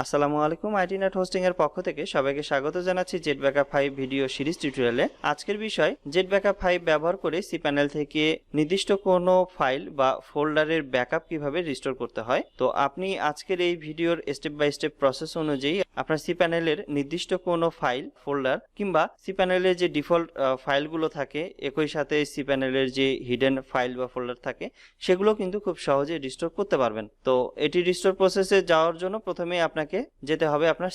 আসসালামু আলাইকুম আইটিনেট হোস্টিং এর পক্ষ থেকে সবাইকে স্বাগত জানাচ্ছি JetBackup 5 ভিডিও সিরিজ টিউটোরিয়ালে। আজকের বিষয় JetBackup 5 ব্যবহার করে cpanel থেকে নির্দিষ্ট কোনো ফাইল বা ফোল্ডারের ব্যাকআপ কিভাবে রিস্টোর করতে হয়। তো আপনি আজকের এই ভিডিওর স্টেপ বাই স্টেপ প্রসেস অনুযায়ী আপনার cpanel এর নির্দিষ্ট কোনো ফাইল ফোল্ডার কিংবা cpanel এর যে ডিফল্ট ফাইলগুলো থাকে একই সাথে cpanel এর যে হিডেন ফাইল বা ফোল্ডার থাকে সেগুলো কিন্তু খুব সহজে রিস্টোর করতে পারবেন। তো এটি রিস্টোর প্রসেসে যাওয়ার জন্য প্রথমে আপনাকে যেতে হবে আপনার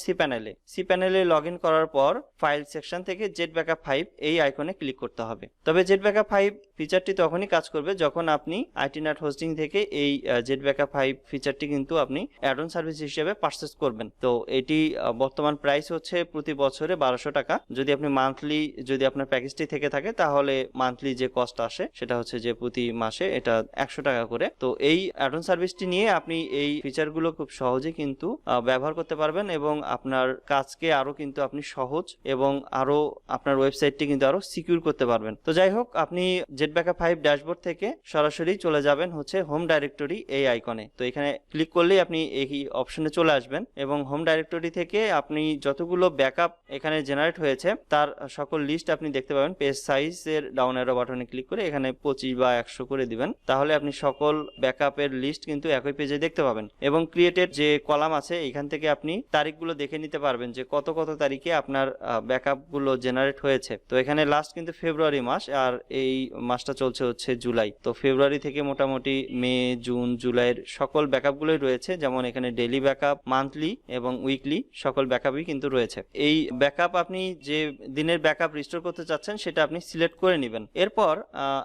cpanel এ লগইন করার পর ফাইল সেকশন থেকে JetBackup 5 এই আইকনে ক্লিক করতে হবে। তবে JetBackup 5 ফিচারটি তখনই কাজ করবে যখন আপনি আইটিনেট হোস্টিং থেকে এই JetBackup 5 ফিচারটি কিন্তু আপনি অ্যাড অন সার্ভিস হিসেবে পারচেজ করবেন। তো এটি বর্তমান প্রাইস হচ্ছে প্রতি বছরে 1200 টাকা। যদি আপনি মান্থলি যদি আপনার প্যাকেজটি থেকে থাকে তাহলে মান্থলি যে কস্ট আসে সেটা হচ্ছে যে প্রতি মাসে এটা 100 টাকা করে। তো এই অ্যাড অন সার্ভিসটি নিয়ে আপনি এই ফিচারগুলো খুব সহজে কিন্তু ব্যবহার করতে পারবেন এবং আপনার কাজকে আরো কিন্তু আপনি সহজ এবং আরো আপনার ওয়েবসাইটটি কিন্তু আরো সিকিউর করতে পারবেন। তো যাই হোক, আপনি JetBackup 5 ড্যাশবোর্ড থেকে সরাসরি চলে যাবেন হচ্ছে হোম ডাইরেক্টরি এই আইকনে। তো এখানে ক্লিক করলেই আপনি এই অপশনে চলে আসবেন এবং হোম ডাইরেক্টরি থেকে আপনি যতগুলো ব্যাকআপ এখানে জেনারেট হয়েছে তার সকল লিস্ট আপনি দেখতে পাবেন। পেজ সাইজ এর ডাউন অ্যারো বাটনে ক্লিক করে এখানে 25 বা 100 করে দিবেন, তাহলে আপনি সকল ব্যাকআপের লিস্ট কিন্তু একই পেজে দেখতে পাবেন। এবং ক্রিয়েটেড যে কলাম আছে এখান থেকে আপনি তারিখগুলো দেখে নিতে পারবেন যে কত তারিখে আপনার ব্যাকআপ গুলো জেনারেট হয়েছে। তো এখানে লাস্ট কিন্তু ফেব্রুয়ারি মাস আর এই মাসটা চলছে হচ্ছে জুলাই। তো ফেব্রুয়ারি থেকে মোটামুটি মে, জুন, জুলাইয়ের সকল ব্যাকআপ গুলোই রয়েছে, যেমন এখানে ডেইলি ব্যাকআপ, মান্থলি এবং উইকলি সকল ব্যাকআপই কিন্তু রয়েছে। এই ব্যাকআপ আপনি যে দিনের ব্যাকআপ রিস্টোর করতে চাচ্ছেন সেটা আপনি সিলেক্ট করে নেবেন। এরপর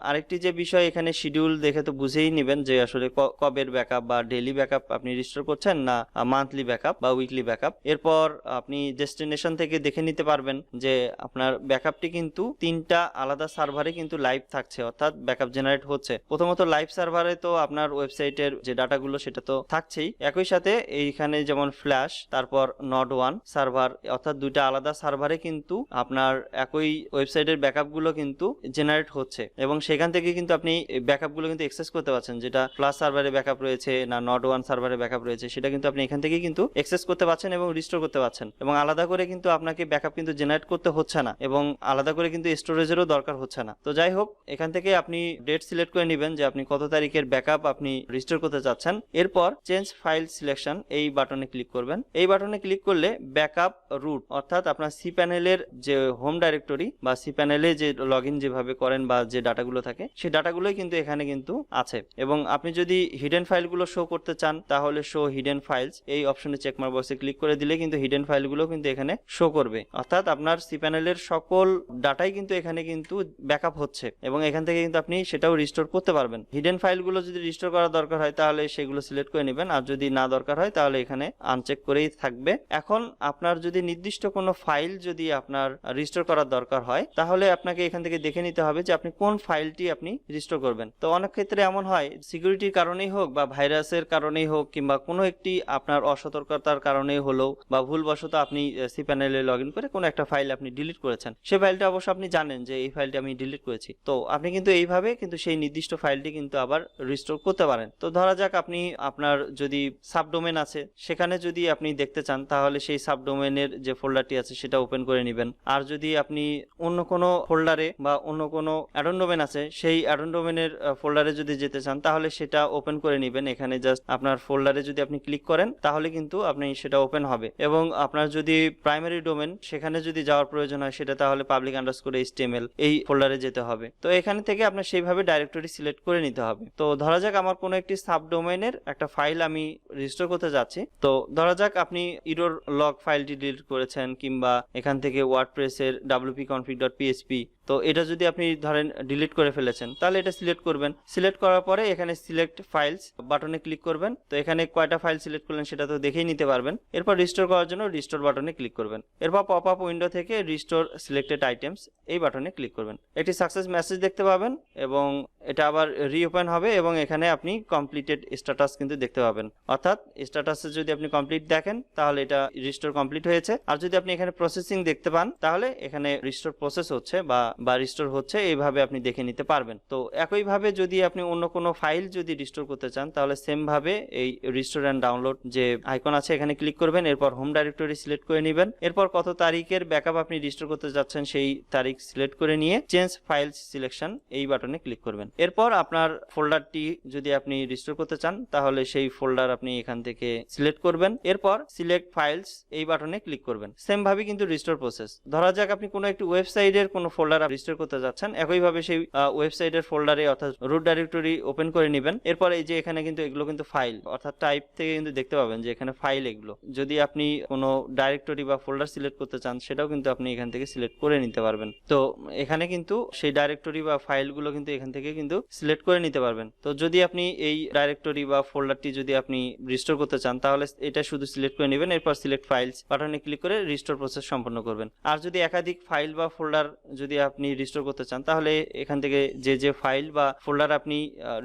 আরেকটি যে বিষয়, এখানে শিডিউল দেখে তো বুঝেই নেবেন যে আসলে কবের ব্যাকআপ বা ডেইলি ব্যাকআপ আপনি রিস্টোর করছেন না মান্থলি ব্যাকআপ বা উইকলি ব্যাকআপ। এরপর আপনি ডেস্টিনেশন থেকে দেখে নিতে পারবেন যে আপনার ব্যাকআপটি কিন্তু 3টা আলাদা সার্ভারে কিন্তু লাইভ থাকছে, অর্থাৎ ব্যাকআপ জেনারেট হচ্ছে। প্রথমত লাইভ সার্ভারে তো আপনার ওয়েবসাইটের যে ডাটাগুলো সেটা তো থাকছেই, একই সাথে এইখানে যেমন ফ্ল্যাশ, তারপর নড 1 সার্ভার, অর্থাৎ 2টা আলাদা সার্ভারে কিন্তু আপনার একই ওয়েবসাইটের ব্যাকআপগুলো কিন্তু জেনারেট হচ্ছে এবং সেখান থেকে কিন্তু আপনি ব্যাকআপগুলো কিন্তু অ্যাক্সেস করতে পারছেন। যেটা ফ্ল্যাশ সার্ভারে ব্যাকআপ রয়েছে না নড 1 সার্ভারে ব্যাকআপ রয়েছে সেটা কিন্তু আপনি এখান থেকে কিন্তু অ্যাক্সেস করতে পারছেন এবং রিস্টোর করতে পারছেন। এবং আলাদা করে কিন্তু আপনাকে ব্যাকআপ কিন্তু জেনারেট করতে হচ্ছে না এবং আলাদা করে কিন্তু স্টোরেজেরও দরকার হচ্ছে না। তো যাই হোক, এখান থেকে আপনি ডেট সিলেক্ট করে নেবেন যে আপনি কত তারিখের ব্যাকআপ আপনি রিস্টোর করতে চাচ্ছেন। এরপর চেঞ্জ ফাইল সিলেকশন এই বাটনে ক্লিক করবেন। এই বাটনে ক্লিক করলে ব্যাকআপ রুট, অর্থাৎ আপনার cpanel এর যে হোম ডাইরেক্টরি বা cpanel এ যে লগইন যেভাবে করেন বা যে ডাটাগুলো থাকে সেই ডাটাগুলোই কিন্তু এখানে কিন্তু আছে। এবং আপনি যদি হিডেন ফাইলগুলো শো করতে চান তাহলে শো হিডেন ফাইলস এই অপশনে চেকমার্ক বক্সে ক্লিক করে দিলে কিন্তু হিডেন ফাইলগুলো কিন্তু এখানে শো করবে, অর্থাৎ আপনার cpanel এর সকল ডাটাই কিন্তু এখানে কিন্তু ব্যাকআপ হচ্ছে এবং এখান থেকে কিন্তু আপনি সেটাও রিস্টোর করতে পারবেন। হিডেন ফাইলগুলো যদি রিস্টোর করার দরকার হয় তাহলে সেগুলো সিলেক্ট করে নেবেন, আর যদি না দরকার হয় তাহলে এখানে আনচেক করেই থাকবে। এখন আপনার যদি নির্দিষ্ট কোনো ফাইল যদি আপনার রিস্টোর করার দরকার হয় তাহলে আপনাকে এখান থেকে দেখে নিতে হবে যে আপনি কোন ফাইলটি আপনি রিস্টোর করবেন। তো অনেক ক্ষেত্রে এমন হয় সিকিউরিটির কারণেই হোক বা ভাইরাসের কারণেই হোক কিংবা কোনো একটি আপনার অসতর্কতার কারণেই হলো বা ভুলবশত আপনি cpanel এ লগইন করে কোনো একটা ফাইল আপনি ডিলিট করেছেন, সেই ফাইলটা অবশ্য আপনি জানেন যে এই ফাইলটি আমি ডিলিট করেছি। তো আপনি কিন্তু এইভাবে কিন্তু সেই নির্দিষ্ট ফাইলটি কিন্তু আবার রিস্টোর করতে পারেন। তো ধরা যাক আপনি আপনার যদি সাবডোমেন আছে সেখানে যদি আপনি দেখতে চান তাহলে সেই সাবডোমেনের যে ফোল্ডারটি আছে সেটা ওপেন করে নেবেন। আর যদি আপনি অন্য কোনো ফোল্ডারে বা অন্য কোনো অ্যাডন ডোমেন আছে সেই অ্যাডন ডোমেনের ফোল্ডারে যদি যেতে চান তাহলে সেটা ওপেন করে নেবেন। এখানে জাস্ট আপনার ফোল্ডারে যদি আপনি ক্লিক করেন তাহলে কিন্তু আপনি সেটা ওপেন হবে। এবং আপনার যদি প্রাইমারি ডোমেন সেখানে যদি যাওয়ার প্রয়োজন হয় সেটা তাহলে public_html এই ফোল্ডারে যেতে হবে। তো এখানে থেকে আপনার সেইভাবে ডাইরেক্টরি সিলেক্ট করে নিতে হবে। তো ধরা যাক আমার কোনো একটি সাবডোমেনের একটা ফাইল আমি রিস্টোর করতে যাচ্ছি। তো ধরা যাক আপনি error log ফাইলটি ডিলিট করেছেন কিংবা এখান থেকে ওয়ার্ডপ্রেস এর wp-config.php, তো এটা যদি আপনি ধরেন ডিলিট করে ফেলেছেন তাহলে এটা সিলেক্ট করবেন। সিলেক্ট করার পরে এখানে সিলেক্ট ফাইলস বাটনে ক্লিক করবেন। তো এখানে কয়টা ফাইল সিলেক্ট করলেন সেটা তো দেখেই নিতে পারবেন। এরপর রিস্টোর করার জন্য রিস্টোর বাটনে ক্লিক করবেন। এরপর পপ আপ উইন্ডো থেকে রিস্টোর সিলেক্টেড আইটেমস এই বাটনে ক্লিক করবেন। একটি সাকসেস মেসেজ দেখতে পাবেন এবং এটা আবার রিওপেন হবে এবং এখানে আপনি কমপ্লিটেড স্ট্যাটাস কিন্তু দেখতে পাবেন, অর্থাৎ স্ট্যাটাসে যদি আপনি কমপ্লিট দেখেন তাহলে এটা রিস্টোর কমপ্লিট হয়েছে। আর যদি আপনি এখানে প্রসেসিং দেখতে পান তাহলে এখানে রিস্টোর প্রসেস হচ্ছে বা বা রিস্টোর হচ্ছে এইভাবে আপনি দেখে নিতে পারবেন। তো একইভাবে যদি আপনি অন্য কোনো ফাইল যদি রিস্টোর করতে চান তাহলে সেম ভাবে এই রিস্টোর অ্যান্ড ডাউনলোড যে আইকন আছে এখানে ক্লিক করবেন, এরপর হোম ডাইরেক্টরি সিলেক্ট করে নেবেন, এরপর কত তারিখের ব্যাকআপ আপনি রিস্টোর করতে যাচ্ছেন সেই তারিখ সিলেক্ট করে নিয়ে চেঞ্জ ফাইল সিলেকশন এই বাটনে ক্লিক করবেন। এরপর আপনার ফোল্ডারটি যদি আপনি রিস্টোর করতে চান তাহলে সেই ফোল্ডার আপনি এখান থেকে সিলেক্ট করবেন, এরপর সিলেক্ট ফাইলস এই বাটনে ক্লিক করবেন। সেম ভাবে কিন্তু রিস্টোর প্রসেস। ধরা যাক আপনি কোনো একটি ওয়েবসাইটের কোনো ফোল্ডার রিস্টোর করতে যাচ্ছেন, একইভাবে সেই ওয়েবসাইটের ফোল্ডারে অর্থাৎ রুট ডাইরেক্টরি ওপেন করে নেবেন। এরপর এই যে এখানে কিন্তু এগুলো কিন্তু ফাইল অর্থাৎ টাইপ থেকে কিন্তু দেখতে পাবেন যে এখানে ফাইল এগুলো। যদি আপনি কোনো ডাইরেক্টরি বা ফোল্ডার সিলেক্ট করতে চান সেটাও কিন্তু আপনি এখান থেকে সিলেক্ট করে নিতে পারবেন। তো এখানে কিন্তু সেই ডাইরেক্টরি বা ফাইলগুলো কিন্তু এখান থেকে কিন্তু সিলেক্ট করে নিতে পারবেন। তো যদি আপনি এই ডাইরেক্টরি বা ফোল্ডারটি যদি আপনি রিস্টোর করতে চান তাহলে এটা শুধু সিলেক্ট করে নেবেন, এরপর সিলেক্ট ফাইলস বাটনে ক্লিক করে রিস্টোর প্রসেস সম্পন্ন করবেন। আর যদি একাধিক ফাইল বা ফোল্ডার যদি আপনি রিস্টোর করতে চান তাহলে এখান থেকে যে ফাইল বা ফোল্ডার আপনি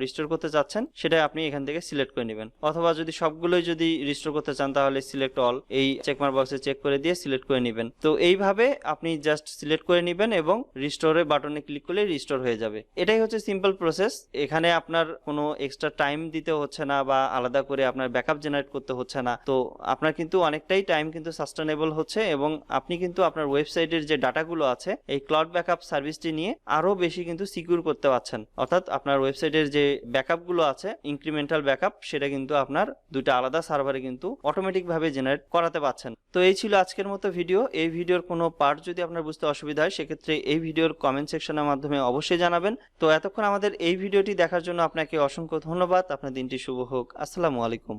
রিস্টোর করতে চাচ্ছেন সেটা আপনি এখান থেকে সিলেক্ট করে নেবেন। অথবা যদি সবগুলোই যদি রিস্টোর করতে চান তাহলে সিলেক্ট অল এই চেকমার্ক বক্সে চেক করে দিয়ে সিলেক্ট করে নেবেন। তো এইভাবে আপনি জাস্ট সিলেক্ট করে নেবেন এবং রিস্টোরের বাটনে ক্লিক করলে রিস্টোর হয়ে যাবে। এটাই হচ্ছে সিম্পল প্রসেস। এখানে আপনার কোনো এক্সট্রা টাইম দিতে হচ্ছে না বা আলাদা করে আপনার ব্যাকআপ জেনারেট করতে হচ্ছে না। তো আপনার কিন্তু অনেকটাই টাইম কিন্তু সাস্টেনেবল হচ্ছে এবং আপনি কিন্তু আপনার ওয়েবসাইটের যে ডাটাগুলো আছে এই ক্লাউড ব্যাকআপ সার্ভিসটি নিয়ে আরো বেশি কিন্তু সিকিউর করতে পারছেন। অর্থাৎ আপনার ওয়েবসাইটের যে ব্যাকআপগুলো আছে ইনক্রিমেন্টাল ব্যাকআপ সেটা কিন্তু আপনার দুটো আলাদা সার্ভারে কিন্তু অটোমেটিক ভাবে জেনারেট করাতে পারছেন। তো এই ছিল আজকের মতো ভিডিও। এই ভিডিওর কোনো পার্ট যদি আপনার বুঝতে অসুবিধা হয় সেক্ষেত্রে এই ভিডিওর কমেন্ট সেকশনের মাধ্যমে অবশ্যই জানাবেন। তো এতক্ষণ আমাদের এই ভিডিওটি দেখার জন্য আপনাকে অসংখ্য ধন্যবাদ। আপনার দিনটি শুভ হোক। আসসালামু আলাইকুম।